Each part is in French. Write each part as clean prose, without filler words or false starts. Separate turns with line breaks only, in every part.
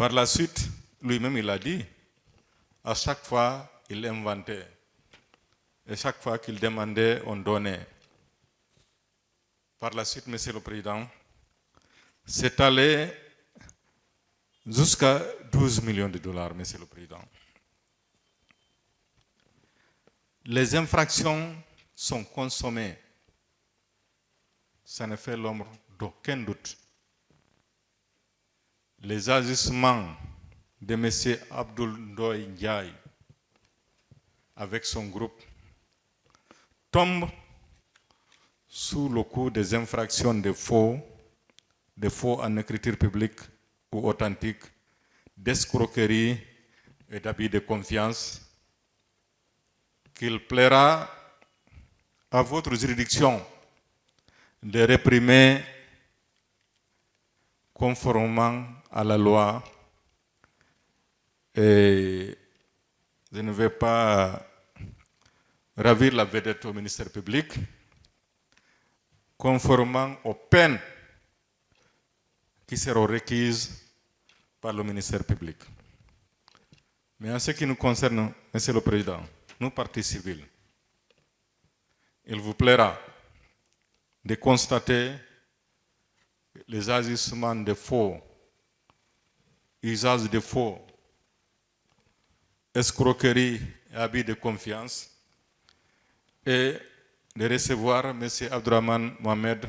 Par la suite, lui-même, il a dit, à chaque fois, il inventait. Et chaque fois qu'il demandait, on donnait. Par la suite, Monsieur le Président, c'est allé jusqu'à 12 millions de dollars, Monsieur le Président. Les infractions sont consommées. Ça ne fait l'ombre d'aucun doute. Les agissements de M. Abdoul Ndoye Ndiaye avec son groupe tombent sous le coup des infractions de faux en écriture publique ou authentique, d'escroquerie et d'abus de confiance, qu'il plaira à votre juridiction de réprimer conformément à la loi. Et je ne vais pas ravir la vedette au ministère public, conformément aux peines qui seront requises par le ministère public. Mais en ce qui nous concerne, Monsieur le Président, nous, partis civils, il vous plaira de constater les agissements de faux, usage de faux, escroquerie et abus de confiance, et de recevoir M. Abdourahmane Mohamed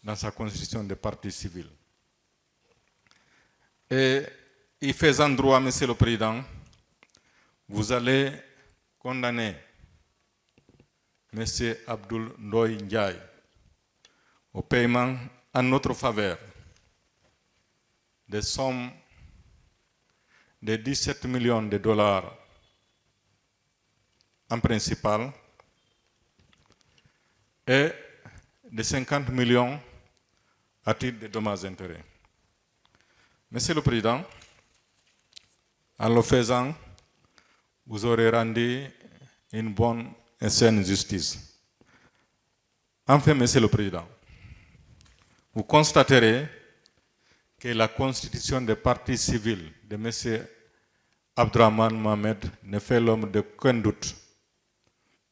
dans sa constitution de parti civil. Et y faisant droit, Monsieur le Président, vous allez condamner M. Abdoul Ndoye Ndiaye au paiement en notre faveur des sommes de 17 millions de dollars en principal et de 50 millions à titre de dommages et intérêts. Monsieur le Président, en le faisant, vous aurez rendu une bonne et saine justice. Enfin, Monsieur le Président, vous constaterez que la constitution des partis civils de M. Abdourahmane Mohamed ne fait l'ombre d'aucun doute.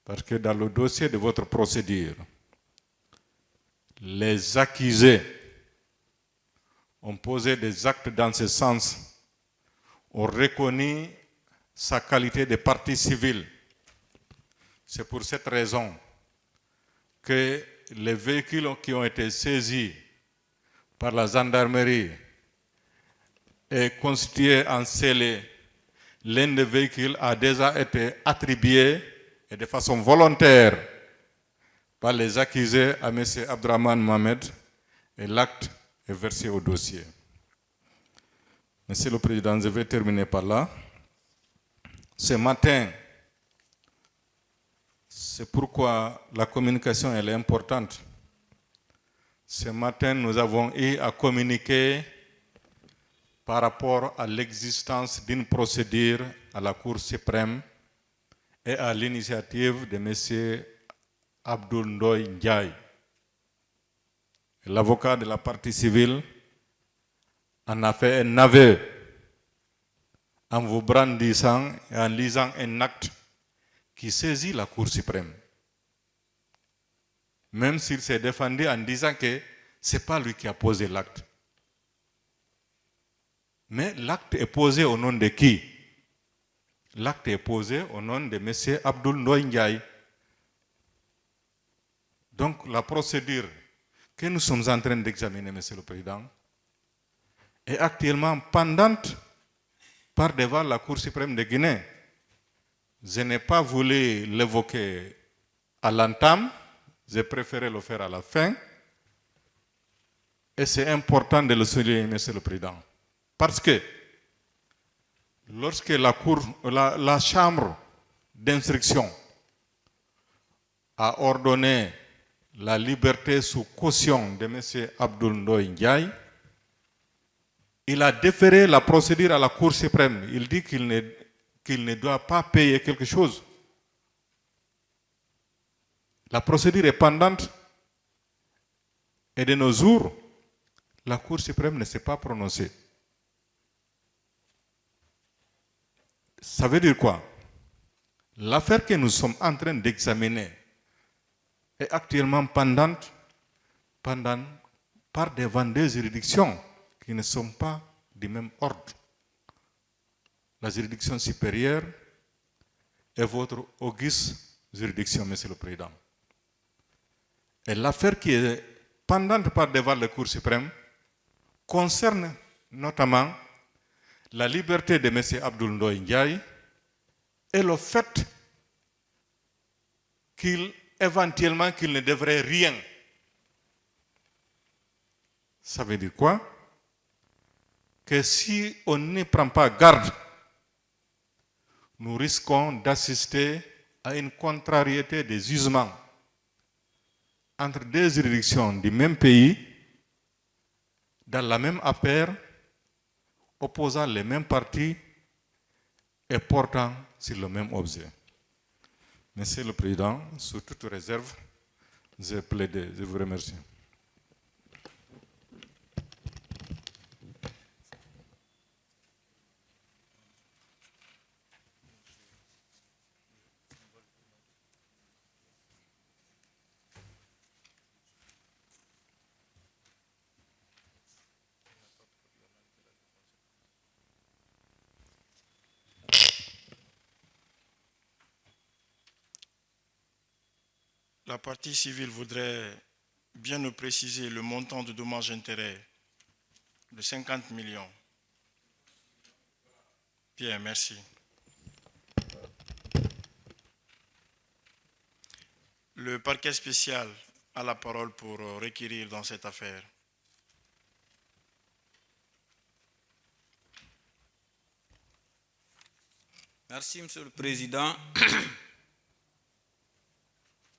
Parce que dans le dossier de votre procédure, les accusés ont posé des actes dans ce sens, ont reconnu sa qualité de partie civile. C'est pour cette raison que les véhicules qui ont été saisis par la gendarmerie et constitués en scellé, l'un des véhicules a déjà été attribué et de façon volontaire par les accusés à M. Abdourahmane Mohamed et l'acte est versé au dossier. Monsieur le Président, je vais terminer par là. Ce matin, c'est pourquoi la communication elle est importante. Ce matin, nous avons eu à communiquer par rapport à l'existence d'une procédure à la Cour suprême et à l'initiative de M. Abdoul Ndoye Ndiaye. L'avocat de la partie civile en a fait un aveu en vous brandissant et en lisant un acte qui saisit la Cour suprême. Même s'il s'est défendu en disant que ce n'est pas lui qui a posé l'acte. Mais l'acte est posé au nom de qui? L'acte est posé au nom de M. Abdoul Ndoye Ndiaye. Donc la procédure que nous sommes en train d'examiner, Monsieur le Président, est actuellement pendante par devant la Cour suprême de Guinée. Je n'ai pas voulu l'évoquer à l'entame, j'ai préféré le faire à la fin. Et c'est important de le souligner, Monsieur le Président. Parce que lorsque la Chambre d'instruction a ordonné la liberté sous caution de M. Abdoul Ndoye Ndiaye, il a déféré la procédure à la Cour suprême. Il dit qu'il ne doit pas payer quelque chose. La procédure est pendante et de nos jours, la Cour suprême ne s'est pas prononcée. Ça veut dire quoi? L'affaire que nous sommes en train d'examiner est actuellement pendante par des 22 juridictions qui ne sont pas du même ordre. La juridiction supérieure est votre auguste juridiction, Monsieur le Président. Et l'affaire qui est pendante par devant la Cour suprême concerne notamment la liberté de M. Abdoul Ndoye Ndiaye et le fait éventuellement qu'il ne devrait rien. Ça veut dire quoi? Que si on ne prend pas garde, nous risquons d'assister à une contrariété des jugements entre deux juridictions du même pays, dans la même affaire, opposant les mêmes parties et portant sur le même objet. Monsieur le Président, sous toute réserve, j'ai plaidé. Je vous remercie.
La partie civile voudrait bien nous préciser le montant de dommages-intérêts de 50 millions. Bien, merci. Le parquet spécial a la parole pour requérir dans cette affaire.
Merci, Monsieur le Président.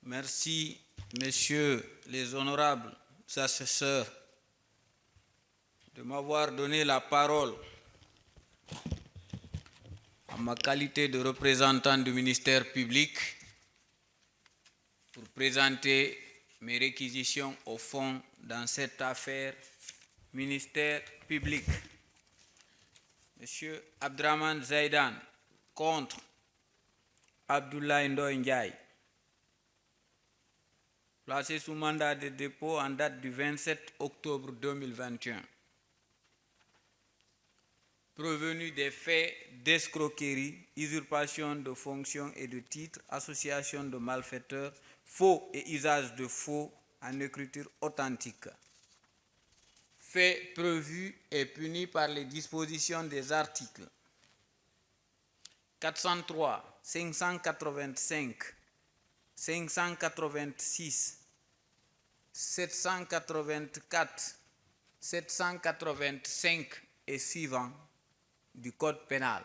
Merci, Messieurs les honorables assesseurs, de m'avoir donné la parole en ma qualité de représentant du ministère public pour présenter mes réquisitions au fond dans cette affaire ministère public. Monsieur Abdraman Zaidan contre Abdoulaye Ndoye Ndiaye, placé sous mandat de dépôt en date du 27 octobre 2021. Prévenu des faits d'escroquerie, usurpation de fonctions et de titres, association de malfaiteurs, faux et usage de faux en écriture authentique. Faits prévus et punis par les dispositions des articles 403, 585, 586, 784, 785 et suivants du Code pénal.